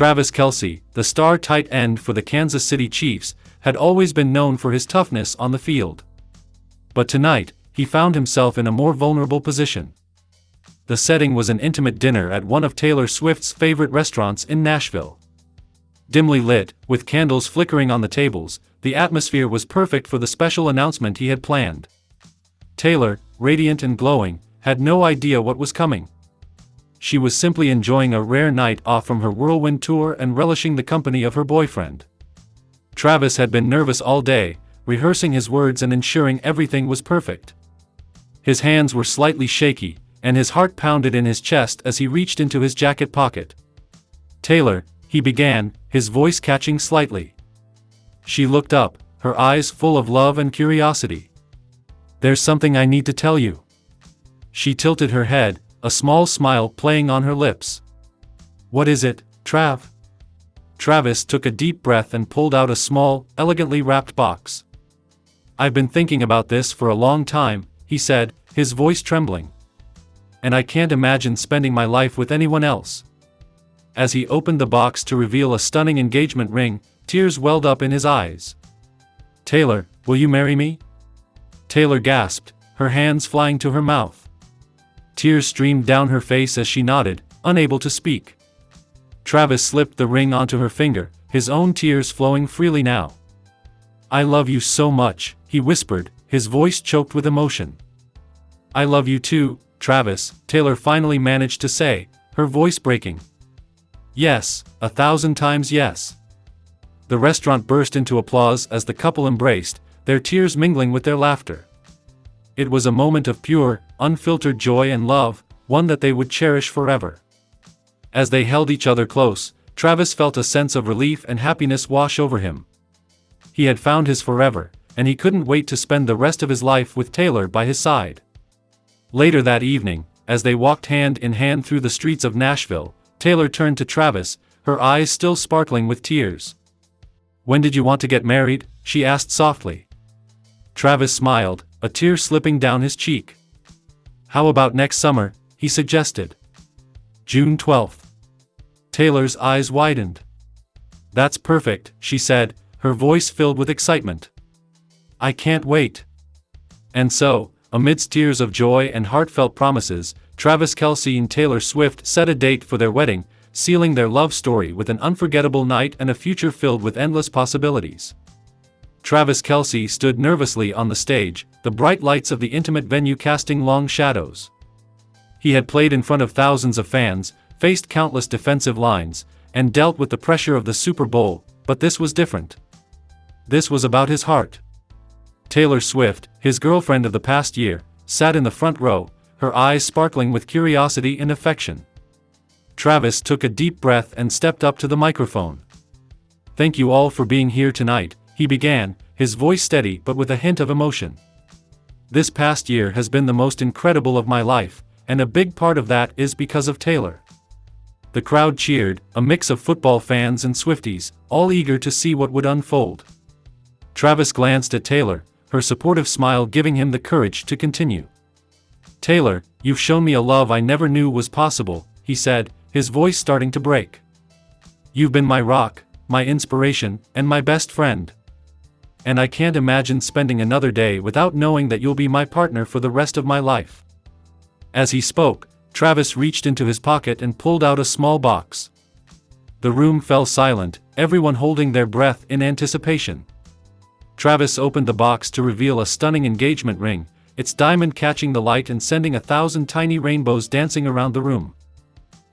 Travis Kelce, the star tight end for the Kansas City Chiefs, had always been known for his toughness on the field. But tonight, he found himself in a more vulnerable position. The setting was an intimate dinner at one of Taylor Swift's favorite restaurants in Nashville. Dimly lit, with candles flickering on the tables, the atmosphere was perfect for the special announcement he had planned. Taylor, radiant and glowing, had no idea what was coming. She was simply enjoying a rare night off from her whirlwind tour and relishing the company of her boyfriend. Travis had been nervous all day, rehearsing his words and ensuring everything was perfect. His hands were slightly shaky, and his heart pounded in his chest as he reached into his jacket pocket. "Taylor," he began, his voice catching slightly. She looked up, her eyes full of love and curiosity. "There's something I need to tell you." She tilted her head, a small smile playing on her lips. "What is it, Trav?" Travis took a deep breath and pulled out a small, elegantly wrapped box. "I've been thinking about this for a long time," he said, his voice trembling. "And I can't imagine spending my life with anyone else." As he opened the box to reveal a stunning engagement ring, tears welled up in his eyes. "Taylor, will you marry me?" Taylor gasped, her hands flying to her mouth. Tears streamed down her face as she nodded, unable to speak. Travis slipped the ring onto her finger, his own tears flowing freely now. "I love you so much," he whispered, his voice choked with emotion. "I love you too, Travis," Taylor finally managed to say, her voice breaking. "Yes, 1,000 times yes." The restaurant burst into applause as the couple embraced, their tears mingling with their laughter. It was a moment of pure, unfiltered joy and love, one that they would cherish forever. As they held each other close, Travis felt a sense of relief and happiness wash over him. He had found his forever, and he couldn't wait to spend the rest of his life with Taylor by his side. Later that evening, as they walked hand in hand through the streets of Nashville, Taylor turned to Travis, her eyes still sparkling with tears. "When did you want to get married?" she asked softly. Travis smiled, a tear slipping down his cheek. "How about next summer?" he suggested. "June 12th. Taylor's eyes widened. "That's perfect," she said, her voice filled with excitement. "I can't wait." And so, amidst tears of joy and heartfelt promises, Travis Kelce and Taylor Swift set a date for their wedding, sealing their love story with an unforgettable night and a future filled with endless possibilities. Travis Kelce stood nervously on the stage, the bright lights of the intimate venue casting long shadows. He had played in front of thousands of fans, faced countless defensive lines, and dealt with the pressure of the Super Bowl, but this was different. This was about his heart. Taylor Swift, his girlfriend of the past year, sat in the front row, her eyes sparkling with curiosity and affection. Travis took a deep breath and stepped up to the microphone. "Thank you all for being here tonight," he began, his voice steady but with a hint of emotion. "This past year has been the most incredible of my life, and a big part of that is because of Taylor." The crowd cheered, a mix of football fans and Swifties, all eager to see what would unfold. Travis glanced at Taylor, her supportive smile giving him the courage to continue. "Taylor, you've shown me a love I never knew was possible," he said, his voice starting to break. "You've been my rock, my inspiration, and my best friend. And I can't imagine spending another day without knowing that you'll be my partner for the rest of my life." As he spoke, Travis reached into his pocket and pulled out a small box. The room fell silent, everyone holding their breath in anticipation. Travis opened the box to reveal a stunning engagement ring, its diamond catching the light and sending 1,000 tiny rainbows dancing around the room.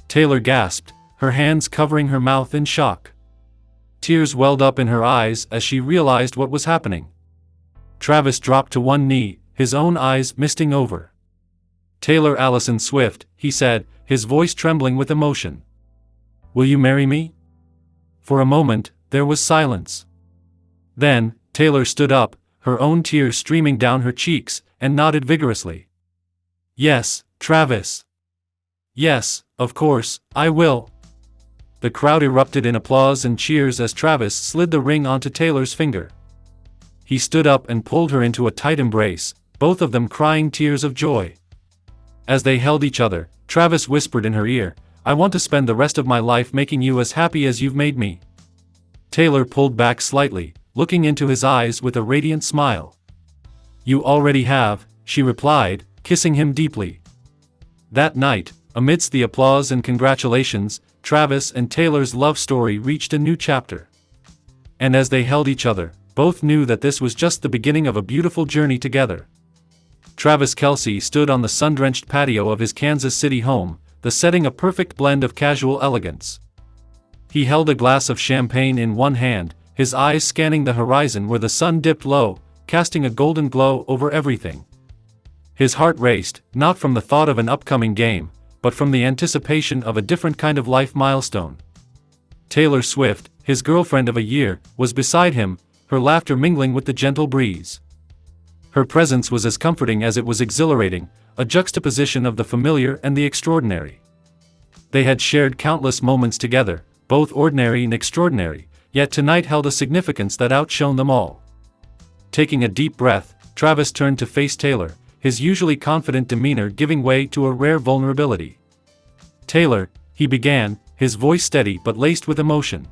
Taylor gasped, her hands covering her mouth in shock. Tears welled up in her eyes as she realized what was happening. Travis dropped to one knee, his own eyes misting over. "Taylor Allison Swift," he said, his voice trembling with emotion. "Will you marry me?" For a moment, there was silence. Then, Taylor stood up, her own tears streaming down her cheeks, and nodded vigorously. "Yes, Travis. Yes, of course, I will." The crowd erupted in applause and cheers as Travis slid the ring onto Taylor's finger. He stood up and pulled her into a tight embrace, both of them crying tears of joy. As they held each other, Travis whispered in her ear, I want to spend the rest of my life making you as happy as you've made me." Taylor pulled back slightly, looking into his eyes with a radiant smile. "You already have," she replied, kissing him deeply. That night, amidst the applause and congratulations, Travis and Taylor's love story reached a new chapter. And as they held each other, both knew that this was just the beginning of a beautiful journey together. Travis Kelce stood on the sun-drenched patio of his Kansas City home, the setting a perfect blend of casual elegance. He held a glass of champagne in one hand, his eyes scanning the horizon where the sun dipped low, casting a golden glow over everything. His heart raced, not from the thought of an upcoming game, but from the anticipation of a different kind of life milestone. Taylor Swift, his girlfriend of a year, was beside him, her laughter mingling with the gentle breeze. Her presence was as comforting as it was exhilarating, a juxtaposition of the familiar and the extraordinary. They had shared countless moments together, both ordinary and extraordinary, yet tonight held a significance that outshone them all. Taking a deep breath, Travis turned to face Taylor, his usually confident demeanor giving way to a rare vulnerability. "Taylor," he began, his voice steady but laced with emotion.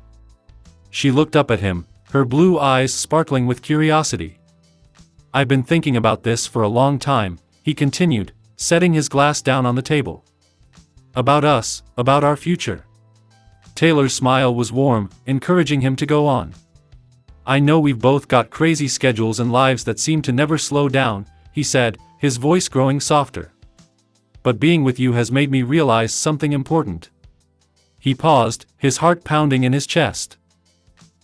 She looked up at him, her blue eyes sparkling with curiosity. "I've been thinking about this for a long time," he continued, setting his glass down on the table. "About us, about our future." Taylor's smile was warm, encouraging him to go on. "I know we've both got crazy schedules and lives that seem to never slow down," he said, his voice growing softer. "But being with you has made me realize something important." He paused, his heart pounding in his chest.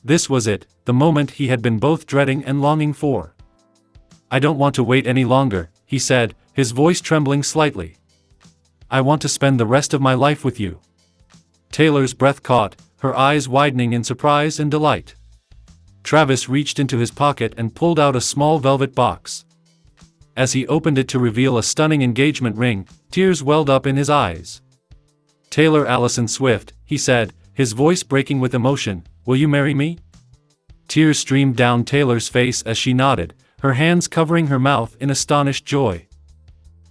This was it, the moment he had been both dreading and longing for. "I don't want to wait any longer," he said, his voice trembling slightly. "I want to spend the rest of my life with you." Taylor's breath caught, her eyes widening in surprise and delight. Travis reached into his pocket and pulled out a small velvet box. As he opened it to reveal a stunning engagement ring, tears welled up in his eyes. "Taylor Allison Swift," he said, his voice breaking with emotion, "will you marry me?" Tears streamed down Taylor's face as she nodded, her hands covering her mouth in astonished joy.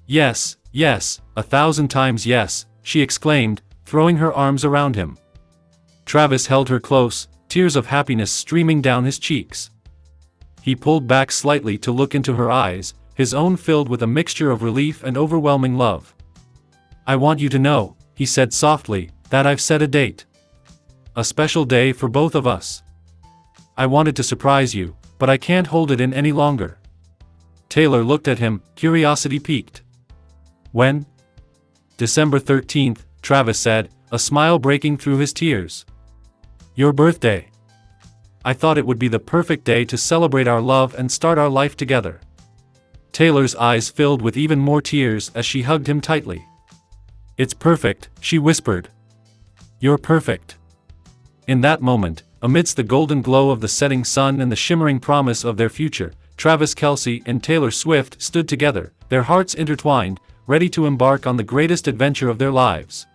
"Yes, yes, 1,000 times yes," she exclaimed, throwing her arms around him. Travis held her close, tears of happiness streaming down his cheeks. He pulled back slightly to look into her eyes, his own filled with a mixture of relief and overwhelming love. "I want you to know," he said softly, "that I've set a date. A special day for both of us. I wanted to surprise you, but I can't hold it in any longer." Taylor looked at him, curiosity piqued. "When?" "December 13th, Travis said, a smile breaking through his tears. "Your birthday. I thought it would be the perfect day to celebrate our love and start our life together." Taylor's eyes filled with even more tears as she hugged him tightly. "It's perfect," she whispered. "You're perfect." In that moment, amidst the golden glow of the setting sun and the shimmering promise of their future, Travis Kelce and Taylor Swift stood together, their hearts intertwined, ready to embark on the greatest adventure of their lives.